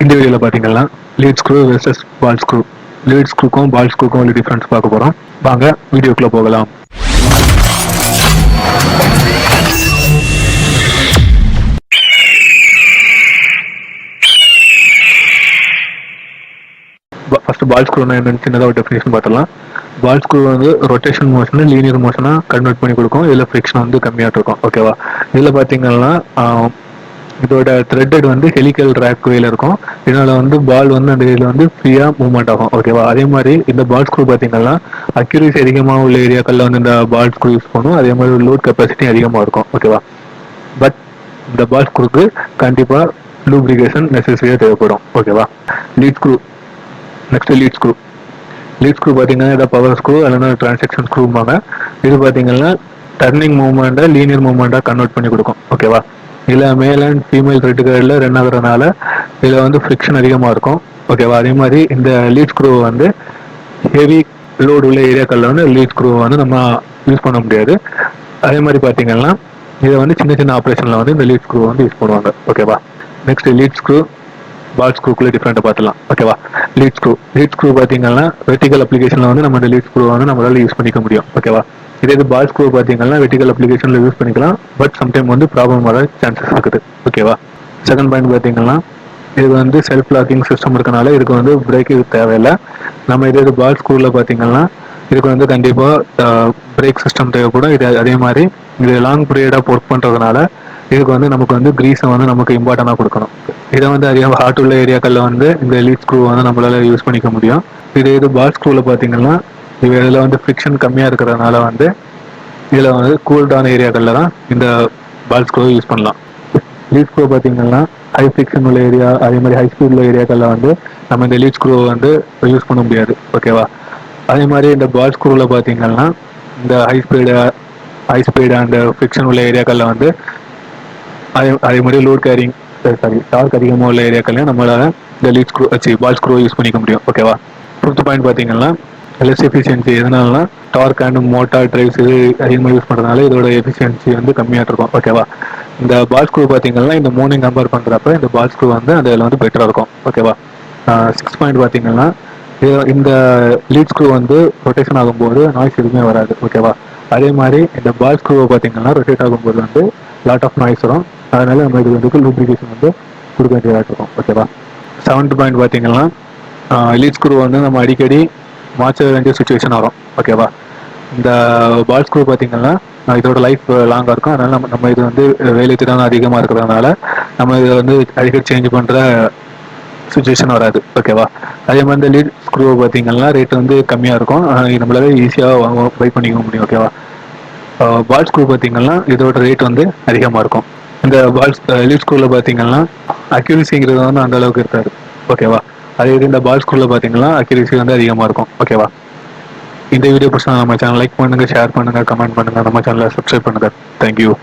இந்த வீடியோவில் பார்த்தீங்கன்னா லீட் ஸ்க்ரூ வெர்சஸ் பால் ஸ்க்ரூ, லீட் ஸ்க்ரூக்கும் பால் ஸ்க்ரூக்கும் உள்ள டிஃப்ரென்ஸ் பார்க்க போகிறோம். வாங்க வீடியோக்குள்ளே போகலாம். ஃபர்ஸ்ட் பால் ஸ்க்ரூனா என்னன்னு சின்னதாக ஒரு டெஃபினேஷன் பார்த்துலாம். பால் ஸ்க்ரூ வந்து ரொட்டேஷன் மோஷனை லீனியர் மோஷனாக கன்வெர்ட் பண்ணி கொடுக்கும். இதில் ஃப்ரிக்ஷன் வந்து கம்மியாக இருக்கும். ஓகேவா? இதில் பார்த்தீங்கன்னா இதோட த்ரெட்டட் வந்து ஹெலிக்கல் ட்ராக் வேல இருக்கும். இதனால வந்து பால் வந்து அந்த இதில் வந்து ஃப்ரீயாக மூவ்மெண்ட் ஆகும். ஓகேவா? அதே மாதிரி இந்த பால் ஸ்க்ரூ பார்த்தீங்கன்னா அக்யூரேசி அதிகமாக உள்ள ஏரியாக்களில் வந்து இந்த பால் ஸ்க்ரூ யூஸ் பண்ணும். அதே மாதிரி லோட் கெப்பாசிட்டி அதிகமாக இருக்கும். ஓகேவா? பட் இந்த பால் ஸ்க்ரூக்கு கண்டிப்பாக லூப்ரிகேஷன் நெசசரியாக தேவைப்படும். ஓகேவா? Lead screw. Next lead screw. Lead screw பார்த்தீங்கன்னா இதை பவர் ஸ்க்ரூ இல்லைன்னா டிரான்சாக்ஷன் ஸ்க்ரூம்பாங்க. இது பார்த்தீங்கன்னா டர்னிங் மூவ்மெண்ட்டை லீனியர் மூவ்மெண்ட்டாக கன்வெர்ட் பண்ணி கொடுக்கும். ஓகேவா? இதில் மேல் அண்ட் ஃபீமேல் த்ரெட்டுகளில் ரன் ஆகுறதுனால இதில் வந்து ஃப்ரிக்ஷன் அதிகமாக இருக்கும். ஓகேவா? அதே மாதிரி இந்த லீட் ஸ்க்ரூ வந்து ஹெவி லோடு உள்ள ஏரியாக்களில் வந்து லீட் ஸ்க்ரூ வந்து நம்ம யூஸ் பண்ண முடியாது. அதே மாதிரி பார்த்தீங்கன்னா இதை வந்து சின்ன சின்ன ஆப்ரேஷனில் வந்து இந்த லீட் ஸ்க்ரூ வந்து யூஸ் பண்ணுவாங்க. ஓகேவா? நெக்ஸ்ட் லீட் ஸ்க்ரூ பால் ஸ்க்ரூக்குள்ளே டிஃப்ரெண்ட்டாக பார்த்துலாம். ஓகேவா? லீட் ஸ்க்ரூ பார்த்தீங்கன்னா வெர்டிகல் அப்ளிகேஷனில் வந்து நம்ம இந்த லீட் ஸ்க்ரூ வந்து நம்மளால யூஸ் பண்ணிக்க முடியும். ஓகேவா? இதே இது பால் ஸ்க்ரூ பார்த்தீங்கன்னா வெர்டிகல் அப்ளிகேஷனில் யூஸ் பண்ணிக்கலாம். பட் சம்டைம் வந்து ப்ராப்ளம் வர சான்சஸ் இருக்குது. ஓகேவா? செகண்ட் பாயிண்ட் பார்த்தீங்கன்னா இது வந்து செல்ஃப் லாக்கிங் சிஸ்டம் இருக்கனால இதுக்கு வந்து பிரேக் தேவையில்லை. நம்ம இதே இது பால் ஸ்க்ரூவில் பார்த்தீங்கன்னா இதுக்கு வந்து கண்டிப்பாக பிரேக் சிஸ்டம் தேவைப்படும். இது அதே மாதிரி இது லாங் பீரியடாக ஒர்க் பண்ணுறதுனால இதுக்கு வந்து நமக்கு வந்து கிரீஸை வந்து நமக்கு இம்பார்ட்டண்டாக கொடுக்கணும். இதை வந்து அதிகமாக ஹார்ட் உள்ள ஏரியாக்களில் வந்து இந்த லீட் ஸ்க்ரூ வந்து நம்மளால யூஸ் பண்ணிக்க முடியும். இது பால் ஸ்க்ரூவில் பார்த்தீங்கன்னா இதில் வந்து ஃப்ரிக்ஷன் கம்மியாக இருக்கிறதுனால வந்து இதில் வந்து கூல்டான ஏரியாக்களில் தான் இந்த பால் ஸ்க்ரூவை யூஸ் பண்ணலாம். லீட் ஸ்க்ரூ பார்த்தீங்கன்னா ஹை ஃப்ரிக்ஷன் உள்ள ஏரியா அதே மாதிரி ஹை ஸ்பீட் உள்ள ஏரியாக்களில் வந்து நம்ம இந்த லீட் ஸ்க்ரூவை வந்து யூஸ் பண்ண முடியாது. ஓகேவா? அதே மாதிரி இந்த பால் ஸ்க்ரூவில் பார்த்தீங்கன்னா இந்த ஹை ஸ்பீடு அண்ட் ஃப்ரிக்ஷன் உள்ள ஏரியாக்களில் வந்து அதே மாதிரி லோட் கேரிங் டார்க் அதிகமாக உள்ள ஏரியாக்கள்லையும் நம்மளால இந்த lead screw ball screw use பண்ணிக்க முடியும். ஓகேவா? ஃபிஃப்த் பாயிண்ட் பார்த்தீங்கன்னா லெஸ் எஃபிஷியன்சி. எதனாலனா டார்க் அண்ட் மோட்டார் டிரைவ்ஸ் இது அதிகமாக யூஸ் பண்ணுறதுனால இதோட எஃபிஷியன்சி வந்து கம்மியாக இருக்கும். ஓகேவா? இந்த பால் ஸ்க்ரூ பார்த்தீங்கன்னா இந்த மூணையும் கம்பேர் பண்ணுறப்ப இந்த பால் ஸ்க்ரூ வந்து அந்த இதில் வந்து பெட்டராக இருக்கும். ஓகேவா? சிக்ஸ் பாயிண்ட் பார்த்தீங்கன்னா இந்த லீட் ஸ்க்ரூ வந்து ரொட்டேஷன் ஆகும்போது நாய்ஸ் எதுவுமே வராது. ஓகேவா? அதே மாதிரி இந்த பால் ஸ்க்ரூவை பார்த்தீங்கன்னா ரொட்டேட் ஆகும்போது வந்து லாட் ஆஃப் நாய்ஸ் வரும். அதனால நம்ம இது வந்து லூப்ரிகேஷன் வந்து கொடுக்க வேண்டியதாக இருக்கும். ஓகேவா? செவன்த் பாயிண்ட் பார்த்தீங்கன்னா லீட் ஸ்க்ரூ வந்து நம்ம அடிக்கடி மாற்ற வேண்டிய சுச்சுவேஷன் வரும். ஓகேவா? இந்த பால் ஸ்க்ரூ பார்த்தீங்கன்னா இதோட லைஃப் லாங்காக இருக்கும். அதனால நம்ம இது வந்து வேலை திறன் அதிகமாக இருக்கிறதுனால நம்ம இதை வந்து அடிக்கடி சேஞ்ச் பண்ணுற சுச்சுவேஷன் வராது. ஓகேவா? அதே மாதிரி இந்த லீட் ஸ்க்ரூ பார்த்தீங்கன்னா ரேட் வந்து கம்மியாக இருக்கும். நம்மளால ஈஸியாக பை பண்ணிக்க முடியும். ஓகேவா? பால் ஸ்க்ரூ பார்த்தீங்கன்னா இதோட ரேட் வந்து அதிகமாக இருக்கும். இந்த லீட் ஸ்க்ரூவில் பார்த்தீங்கன்னா அக்யூரசிங்கிறது வந்து அந்த அளவுக்கு இருக்காது. ஓகேவா? அதே இது இந்த பால் ஸ்க்ரூவில் பார்த்தீங்கன்னா அக்யூரசி வந்து அதிகமாக இருக்கும். ஓகேவா? இந்த வீடியோ பிடிச்சா நம்ம சேனல் லைக் பண்ணுங்கள், ஷேர் பண்ணுங்கள், கமெண்ட் பண்ணுங்கள், நம்ம சேனலை சப்ஸ்கிரைப் பண்ணுங்கள். தேங்க்யூ.